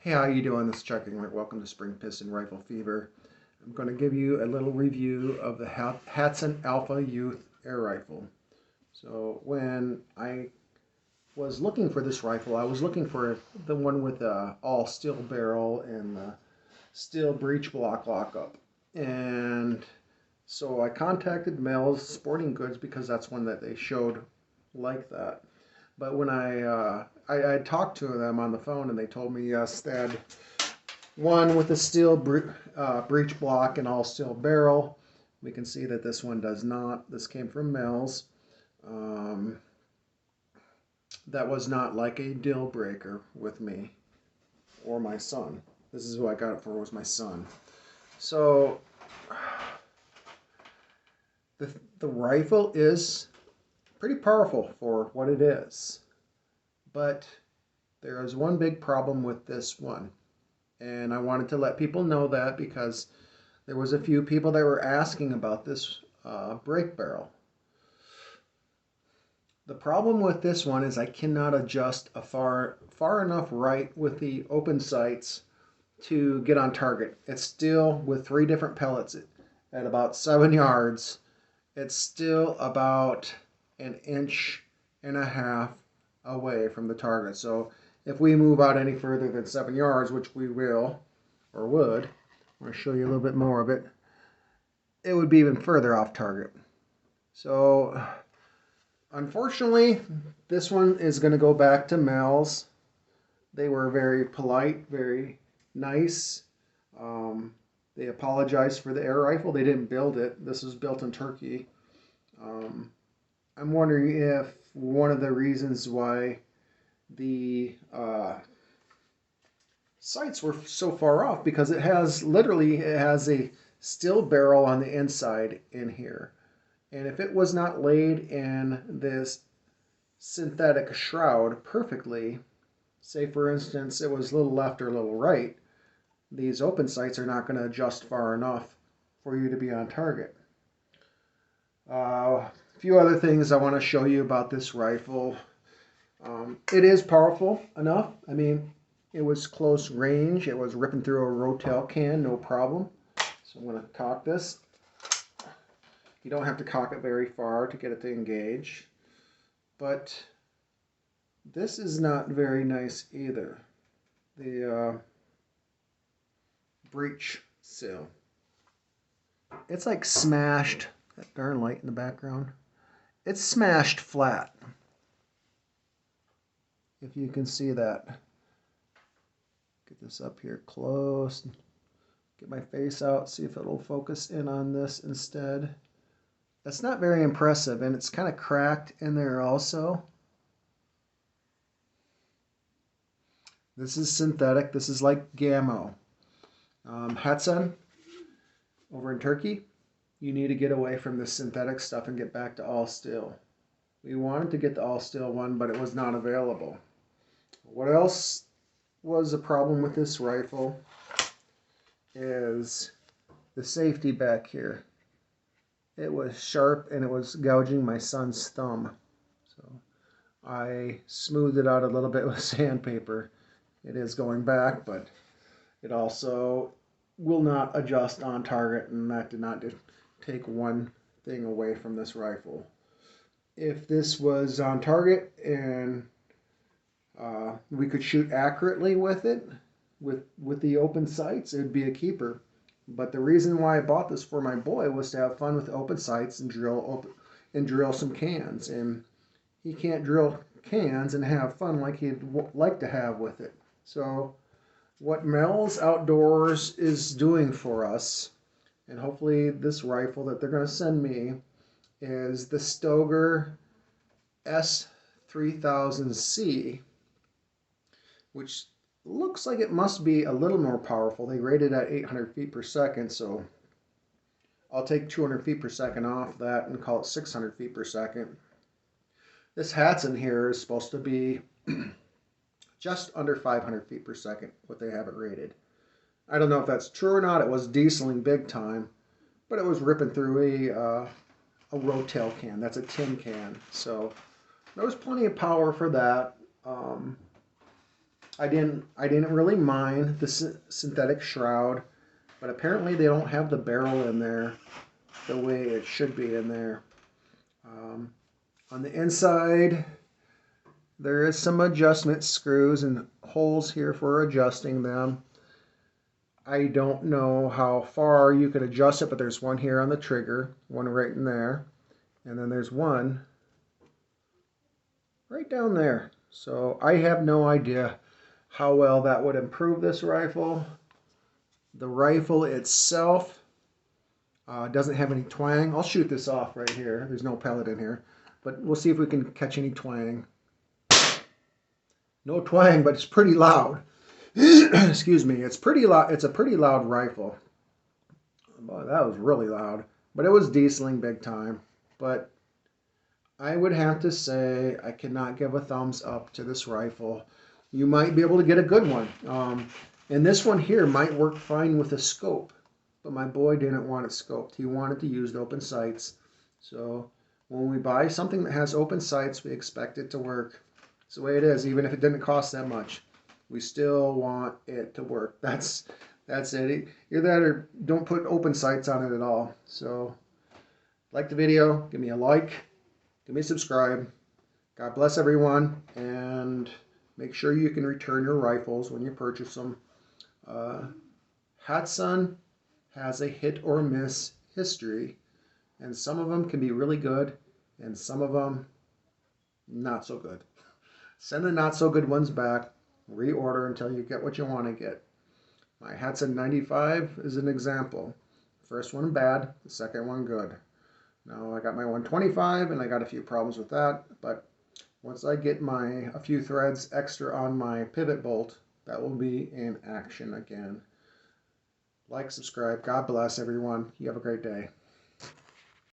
Hey, how you doing? This is Chuck Engler. Welcome to Spring Piston Rifle Fever. I'm going to give you a little review of the Hatsan Alpha Youth air rifle. So when I was looking for this rifle, I was looking for the one with the all steel barrel and the steel breech block lockup. And so I contacted Mel's Sporting Goods because that's one that they showed like that. But when I talked to them on the phone, and they told me yes, they had one with a steel breech block and all steel barrel. We can see that this one does not. This came from Mel's. Um, that was not like a deal breaker with me or my son. This is who I got it for, was my son. So the rifle is pretty powerful for what it is. But there is one big problem with this one. And I wanted to let people know that because there was a few people that were asking about this brake barrel. The problem with this one is I cannot adjust a far enough right with the open sights to get on target. It's still with 3 different pellets at about 7 yards. It's still about an inch and a half away from the target. So if we move out any further than 7 yards, which we will, or would, I'm going to show you a little bit more of it, it would be even further off target. So unfortunately, this one is going to go back to Mel's. They were very polite, very nice. They apologized for the air rifle. They didn't build it. This was built in Turkey. I'm wondering if one of the reasons why the sights were so far off, because it has a steel barrel on the inside in here. And if it was not laid in this synthetic shroud perfectly, say for instance it was a little left or a little right, these open sights are not going to adjust far enough for you to be on target. A few other things I want to show you about this rifle. It is powerful enough. I mean, it was close range. It was ripping through a Rotel can, no problem. So I'm going to cock this. You don't have to cock it very far to get it to engage. But this is not very nice either. The breech seal. It's like smashed. That darn light in the background. It's smashed flat. If you can see that. Get this up here close. Get my face out, see if it'll focus in on this instead. That's not very impressive, and it's kind of cracked in there also. This is synthetic. This is like Gamo. Hatsan, over in Turkey, you need to get away from this synthetic stuff and get back to all steel. We wanted to get the all steel one, but it was not available. What else was a problem with this rifle is the safety back here. It was sharp and it was gouging my son's thumb. So I smoothed it out a little bit with sandpaper. It is going back, but it also will not adjust on target, and that did not take one thing away from this rifle. If this was on target and we could shoot accurately with it, with the open sights, it would be a keeper. But the reason why I bought this for my boy was to have fun with open sights and drill some cans. And he can't drill cans and have fun like he'd like to have with it. So what Mel's Outdoors is doing for us, and hopefully this rifle that they're going to send me, is the Stoeger S3000C, which looks like it must be a little more powerful. They rate it at 800 feet per second, so I'll take 200 feet per second off that and call it 600 feet per second. This Hatsan here is supposed to be just under 500 feet per second, what they have it rated. I don't know if that's true or not. It was dieseling big time, but it was ripping through a Rotel can. That's a tin can, so there was plenty of power for that. I didn't really mind the synthetic shroud, but apparently they don't have the barrel in there the way it should be in there. On the inside, there is some adjustment screws and holes here for adjusting them. I don't know how far you could adjust it, but there's one here on the trigger, one right in there, and then there's one right down there. So I have no idea how well that would improve this rifle. The rifle itself doesn't have any twang. I'll shoot this off right here. There's no pellet in here, but we'll see if we can catch any twang. No twang, but it's pretty loud. Excuse me. It's pretty loud. It's a pretty loud rifle. Boy, that was really loud, but it was dieseling big time. But I would have to say I cannot give a thumbs up to this rifle. You might be able to get a good one. And this one here might work fine with a scope, but my boy didn't want it scoped. He wanted to use the open sights. So when we buy something that has open sights, we expect it to work. It's the way it is, even if it didn't cost that much. We still want it to work. That's it. Either that or don't put open sights on it at all. So like the video, give me a like, give me a subscribe. God bless everyone, and make sure you can return your rifles when you purchase them. Hatsan has a hit or miss history, and some of them can be really good, and some of them not so good. Send the not so good ones back, reorder until you get what you want to get. My Hatsan 95 is an example. First one bad, the second one good. Now I got my 125 and I got a few problems with that, but once I get a few threads extra on my pivot bolt, that will be in action again. Like, subscribe. God bless everyone. You have a great day.